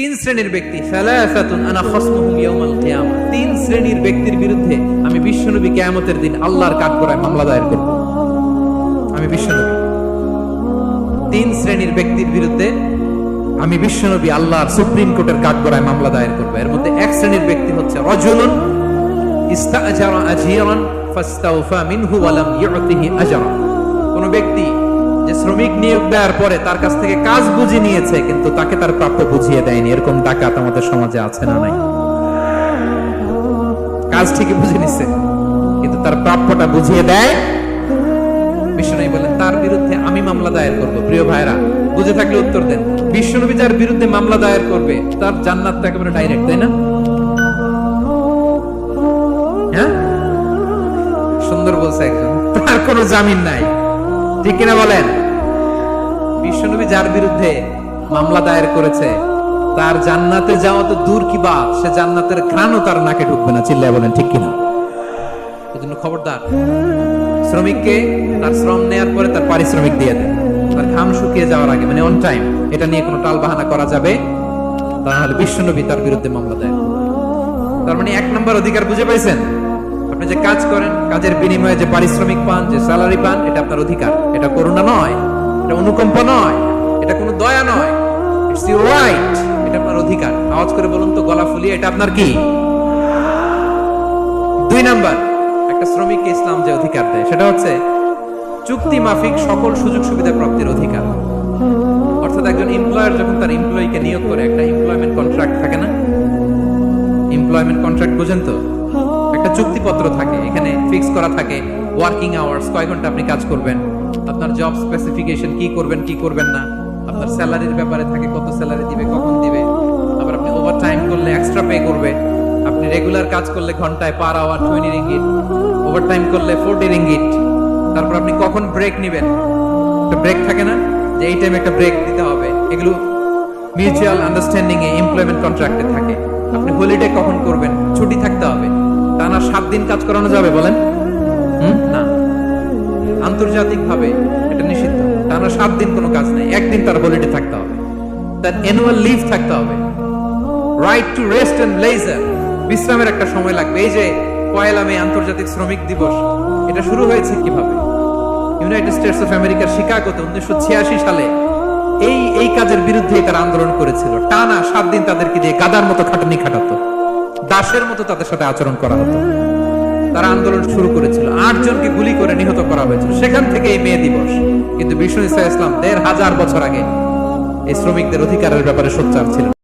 তিন শ্রেণীর ব্যক্তি, সালাসাতুন আনা খাসমুহুম ইয়াউমাল কিয়ামা, তিন শ্রেণীর ব্যক্তির বিরুদ্ধে আমি বিশ্বনবী কিয়ামতের দিন আল্লাহর কাঠগড়ায় মামলা দায়ের করব। আমি বিশ্বনবী তিন শ্রেণীর ব্যক্তির বিরুদ্ধে আমি বিশ্বনবী আল্লাহর সুপ্রিম কোর্টের কাঠগড়ায় মামলা দায়ের করব। এর মধ্যে এক শ্রেণীর ব্যক্তি হচ্ছে রাজুলুন ইস্তাআজারা আজীরান ফাস্তাওফা মিনহু ওয়া লাম ইউতিহি আজরা। কোন ব্যক্তি যে শ্রমিক নিয়োগ দেওয়ার পরে তার কাছ থেকে কাজ বুঝিয়ে নিয়েছে কিন্তু তাকে তার প্রাপ্য বুঝিয়ে দেয়নি, এরকম ডাকাত আমাদের সমাজে আছে না নাই? কাজ ঠিকই বুঝে নিছে কিন্তু তার প্রাপ্যটা বুঝিয়ে দেয়। বিশ্বনবী বলেন তার বিরুদ্ধে আমি মামলা দায়ের করব। প্রিয় ভাইরা, বুঝে থাকলে উত্তর দেন। বিশ্বনবী যার বিরুদ্ধে মামলা দায়ের করবে তার জান্নাত তো একেবারে ডাইরেক্ট, তাই না? হ্যাঁ, সুন্দর বলছে একজন, তার কোনো জামিন নাই, ঠিক কিনা বলেন? বিশ্বনবী যার বিরুদ্ধে মামলা দায়ের করেছে তার জান্নাতে যাওয়া তো দূর কি বাত, সে জান্নাতের ঘ্রাণও তার নাকে ঢুকবে না। চিল্লায় বলেন ঠিক কিনা? এজন্য খবরদার, শ্রমিককে তার শ্রম নেয়ার পরে তার পারিশ্রমিক দিয়ে দেন, তার ঘাম শুকিয়ে যাওয়ার আগে, মানে অন টাইম। এটা নিয়ে কোনো টালবাহানা করা যাবে তা না হলে বিশ্বনবী তার বিরুদ্ধে মামলা দেয়। তার মানে এক নম্বর অধিকার বুঝে পাইছেন? আপনি যে কাজ করেন, কাজের বিনিময়ে যে পারিশ্রমিক পান, যে স্যালারি পান, এটা আপনার অধিকার। এটা করুণা নয়, এটা অনুকম্প নয়, এটা কোনো দয়া নয়, ইটস ইউর রাইট। এটা আপনার অধিকার। আওয়াজ করে বলুন তো, গলা ফুলিয়ে, এটা আপনার কি? দুই নাম্বার, একটা শ্রমিককে ইসলাম যে অধিকার দেয় সেটা হচ্ছে চুক্তি মাফিক সকল সুযোগ সুবিধা প্রাপ্তির অধিকার। অর্থাৎ একজন এমপ্লয়ার যখন তার এমপ্লয়িকে নিয়োগ করে, একটা এমপ্লয়মেন্ট কন্ট্রাক্ট থাকে না? এমপ্লয়মেন্ট কন্ট্রাক্ট বুঝেন তো? একটা চুক্তিপত্র থাকে, এখানে ফিক্স করা থাকে ওয়ার্কিং আওয়ার্স, কয় ঘন্টা আপনি কাজ করবেন, আপনার জব স্পেসিফিকেশন, কি করবেন কি করবেন না, আপনার স্যালারির ব্যাপারে থাকে, কত স্যালারি দিবে, কখন দিবে, আবার আপনি ওভার টাইম করলে এক্সট্রা পে করবে, আপনি রেগুলার কাজ করলে ঘন্টায় per hour 20 ringgit, overtime করলে 40 রিঙ্গিট। তারপর আপনি কখন ব্রেক নেবেন, একটা ব্রেক থাকে না যে এই টাইমে একটা ব্রেক দিতে হবে, এগুলো মিউচুয়াল আন্ডারস্ট্যান্ডিং এ এমপ্লয়মেন্ট কন্ট্রাক্টে থাকে। আপনি হলিডে কখন করবেন, ছুটি থাকতে হবে। টানা 7 দিন কাজ করানো যাবে বলেন? না, আন্তর্জাতিক ভাবে এটা নিষিদ্ধ। টানা 7 দিন কোনো কাজ নাই, একদিন তার হলিডে থাকতে হবে, তার অ্যানুয়াল লিভ থাকতে হবে। Right to rest and leisure, বিশ্রামের একটা সময় লাগবে। এই যে 1 মে আন্তর্জাতিক শ্রমিক দিবস, এটা শুরু হয়েছে কিভাবে? ইউনাইটেড স্টেটস অফ আমেরিকার শিকাগোতে 1986 সালে এই কাজের বিরুদ্ধে তারা আন্দোলন করেছিল। টানা 7 দিন তাদেরকে দিয়ে গাদার মতো খাটানি খাটাতো, দাসের মতো তাদের সাথে আচরণ করা হতো। তারা আন্দোলন শুরু করেছিল, 8 জনকে গুলি করে নিহত করা হয়েছিল। সেখান থেকে এই মে দিবস। কিন্তু বিষ্ণু ইসা ইসলাম 1500 বছর আগে এই শ্রমিকদের অধিকারের ব্যাপারে সোচ্চার ছিল।